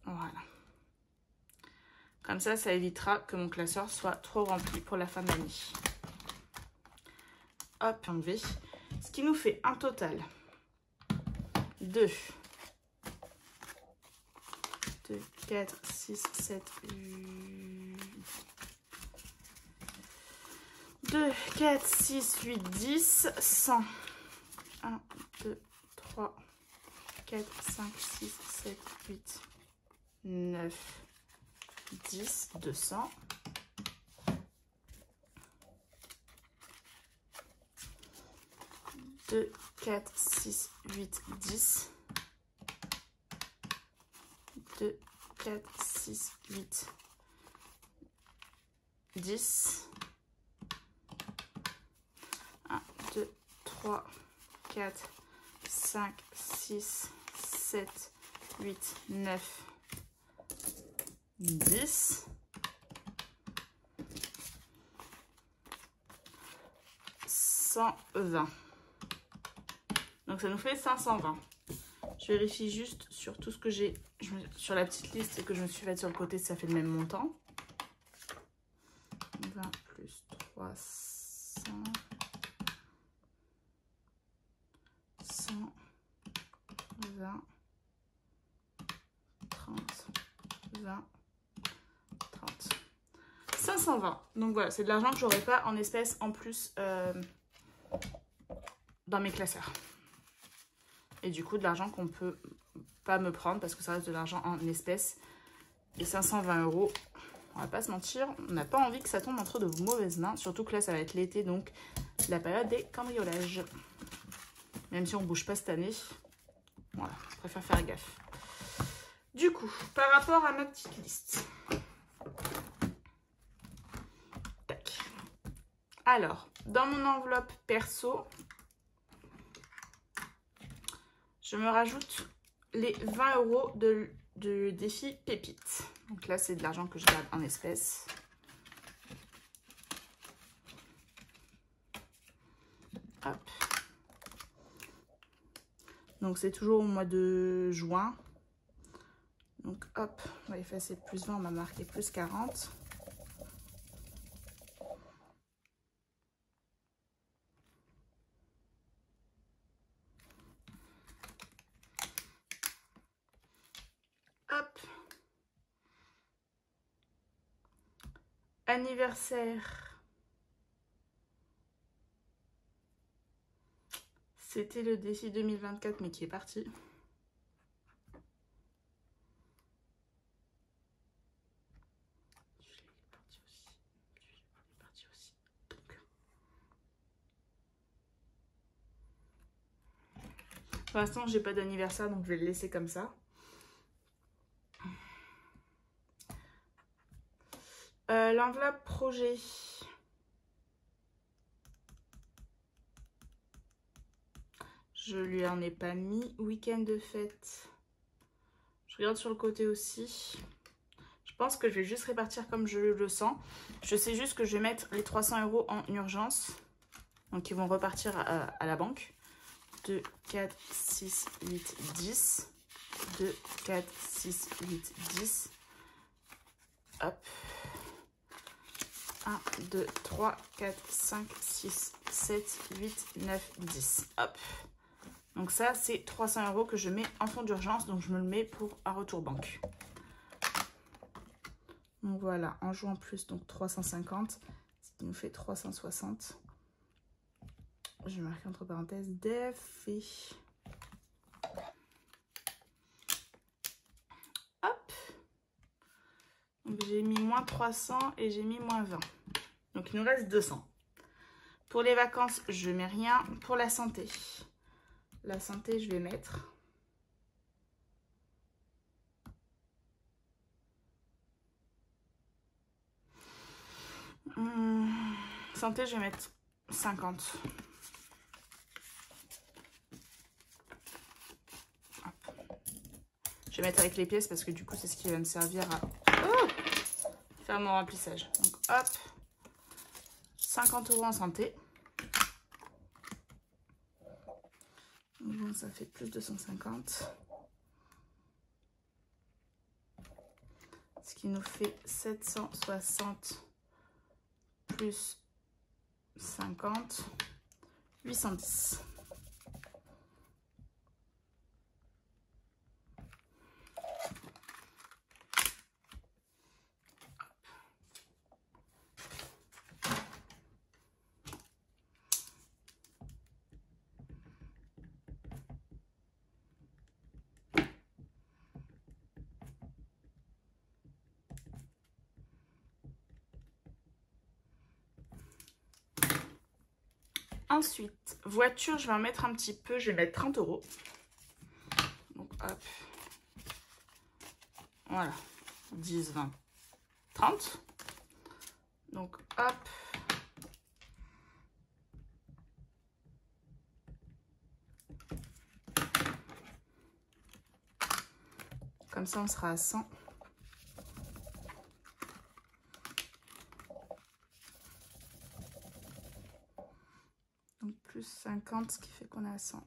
Voilà. Comme ça évitera que mon classeur soit trop rempli pour la fin de l'année. Hop, enlever. Ce qui nous fait un total de 2, 4, 6, 7, 8... 2, 4, 6, 8, 10, 100. 1, 2, 3, 4, 5, 6, 7, 8, 9, 10, 200. 2, 4, 6, 8, 10. 2, 4, 6, 8, 10. 1, 2, 3, 4, 5, 6, 7, 8, 9, 10. 120. Donc ça nous fait 520. Je vérifie juste sur tout ce que j'ai, sur la petite liste que je me suis faite sur le côté, ça fait le même montant. 20 plus 300. 100. 20. 30. 20. 30. 520. Donc voilà, c'est de l'argent que j'aurais pas en espèces en plus dans mes classeurs. Et du coup, de l'argent qu'on peut pas me prendre parce que ça reste de l'argent en espèces. Et 520 €, on va pas se mentir, on n'a pas envie que ça tombe entre de mauvaises mains. Surtout que là, ça va être l'été, donc la période des cambriolages. Même si on bouge pas cette année. Voilà, je préfère faire gaffe. Du coup, par rapport à ma petite liste. Tac. Alors, dans mon enveloppe perso, je me rajoute les 20 € de défi pépite. Donc là, c'est de l'argent que je garde en espèces. Hop. Donc c'est toujours au mois de juin. Donc hop, on va effacer plus 20, on va marquer plus 40. Hop. Anniversaire. C'était le défi 2024, mais qui est parti. Pour l'instant, j'ai pas d'anniversaire, donc je vais le laisser comme ça. L'enveloppe projet. Je lui en ai pas mis. Week-end de fête. Je regarde sur le côté aussi. Je pense que je vais juste répartir comme je le sens. Je sais juste que je vais mettre les 300 € en urgence. Donc, ils vont repartir à la banque. 2, 4, 6, 8, 10. 2, 4, 6, 8, 10. Hop. 1, 2, 3, 4, 5, 6, 7, 8, 9, 10. Hop. Donc ça, c'est 300 € que je mets en fonds d'urgence. Donc je me le mets pour un retour banque. Donc voilà, en jouant plus, donc 350. Ce qui nous fait 360. Je vais marquer entre parenthèses def et... Hop. Donc j'ai mis moins 300 et j'ai mis moins 20. Donc il nous reste 200. Pour les vacances, je mets rien. Pour la santé, je vais mettre... santé, je vais mettre 50. Je vais mettre avec les pièces parce que du coup, c'est ce qui va me servir à faire mon remplissage. Donc hop, 50 € en santé. Bon, ça fait plus de 150. Ce qui nous fait 760 plus 50, 810. Ensuite, voiture, je vais en mettre un petit peu. Je vais mettre 30 €. Donc, hop. Voilà. 10, 20, 30. Donc, hop. Comme ça, on sera à 100. Plus 50, ce qui fait qu'on est à 100.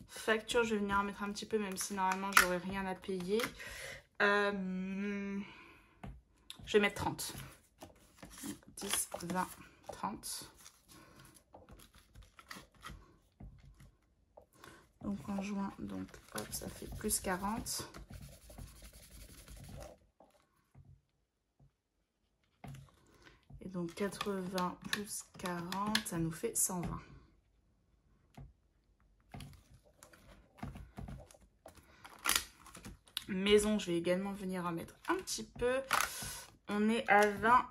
Facture, je vais venir en mettre un petit peu, même si normalement j'aurais rien à payer. Je vais mettre 30. 10, 20, 30. Donc en juin, donc hop, ça fait plus 40. Et donc 80 plus 40, ça nous fait 120. Maison, je vais également venir en mettre un petit peu. On est à 20.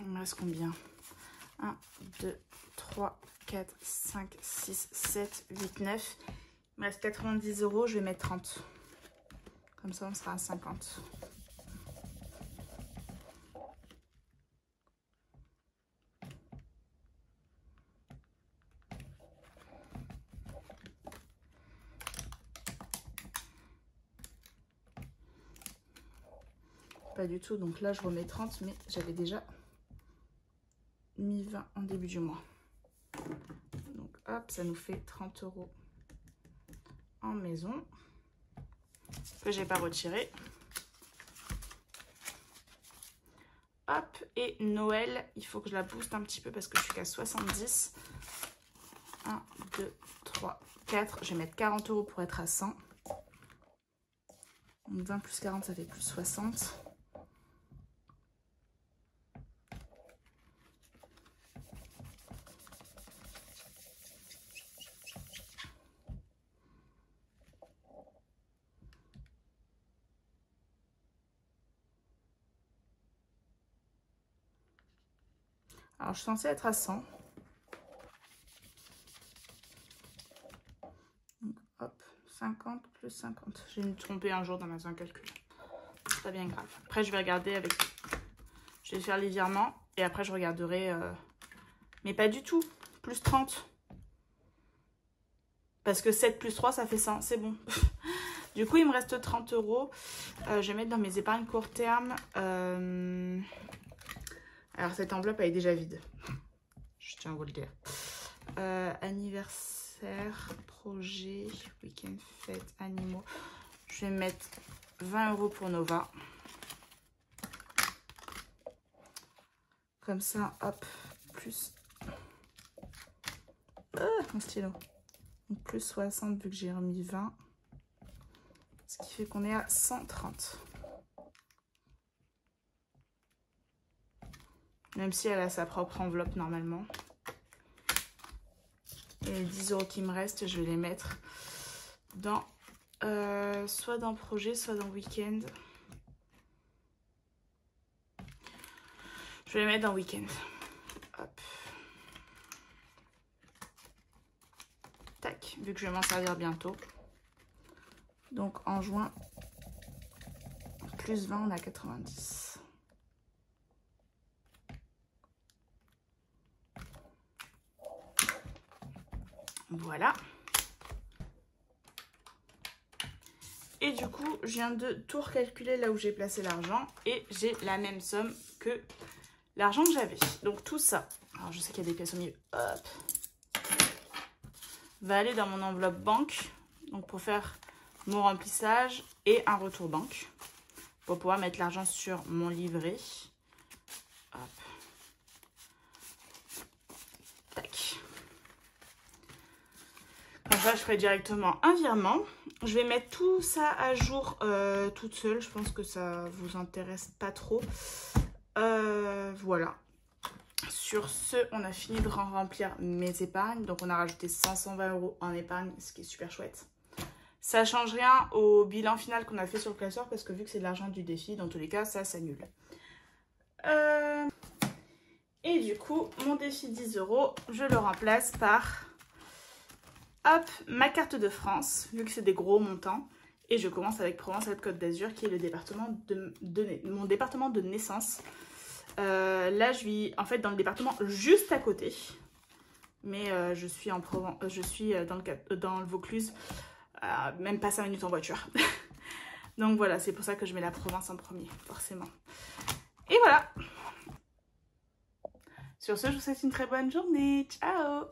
Il me reste combien? 1, 2, 3, 4, 5, 6, 7, 8, 9. Il me reste 90 €. Je vais mettre 30. Comme ça, on sera à 50. Pas du tout, donc là je remets 30, mais j'avais déjà mis 20 en début du mois. Donc hop, ça nous fait 30 € en maison que j'ai pas retiré. Hop, et Noël, il faut que je la booste un petit peu parce que je suis qu'à 70. 1, 2, 3, 4. Je vais mettre 40 € pour être à 100. Donc 20 plus 40, ça fait plus 60. Alors, je suis censée être à 100. Donc, hop, 50 plus 50. J'ai me trompé un jour dans un calcul. C'est pas bien grave. Après, je vais regarder avec... Je vais faire les virements et après, je regarderai... Mais pas du tout. Plus 30. Parce que 7 plus 3, ça fait 100. C'est bon. Du coup, il me reste 30 €. Je vais mettre dans mes épargnes court terme. Alors, cette enveloppe, elle est déjà vide. Je tiens à vous le dire. Anniversaire, projet, week-end, fête, animaux. Je vais mettre 20 € pour Nova. Comme ça, hop, plus... mon stylo. Donc plus 60 vu que j'ai remis 20. Ce qui fait qu'on est à 130. Même si elle a sa propre enveloppe normalement. Et les 10 € qui me restent, je vais les mettre dans soit dans projet, soit dans week-end. Je vais les mettre dans week-end. Hop. Tac, vu que je vais m'en servir bientôt. Donc en juin, plus 20, on a 90. Voilà. Et du coup, je viens de tout recalculer là où j'ai placé l'argent. Et j'ai la même somme que l'argent que j'avais. Donc tout ça, alors je sais qu'il y a des pièces au milieu, hop, va aller dans mon enveloppe banque. Donc pour faire mon remplissage et un retour banque. Pour pouvoir mettre l'argent sur mon livret. Hop. Tac. Comme ça, je ferai directement un virement. Je vais mettre tout ça à jour toute seule. Je pense que ça vous intéresse pas trop. Voilà. Sur ce, on a fini de remplir mes épargnes. Donc, on a rajouté 520 € en épargne, ce qui est super chouette. Ça change rien au bilan final qu'on a fait sur le classeur parce que vu que c'est de l'argent du défi, dans tous les cas, ça s'annule. Et du coup, mon défi 10 €, je le remplace par... Hop, ma carte de France, vu que c'est des gros montants. Et je commence avec Provence-Alpes-Côte d'Azur, qui est le département mon département de naissance. Là, je vis en fait dans le département juste à côté. Mais je suis en Provence, je suis dans le Vaucluse, même pas 5 minutes en voiture. Donc voilà, c'est pour ça que je mets la Provence en premier, forcément. Et voilà. Sur ce, je vous souhaite une très bonne journée. Ciao!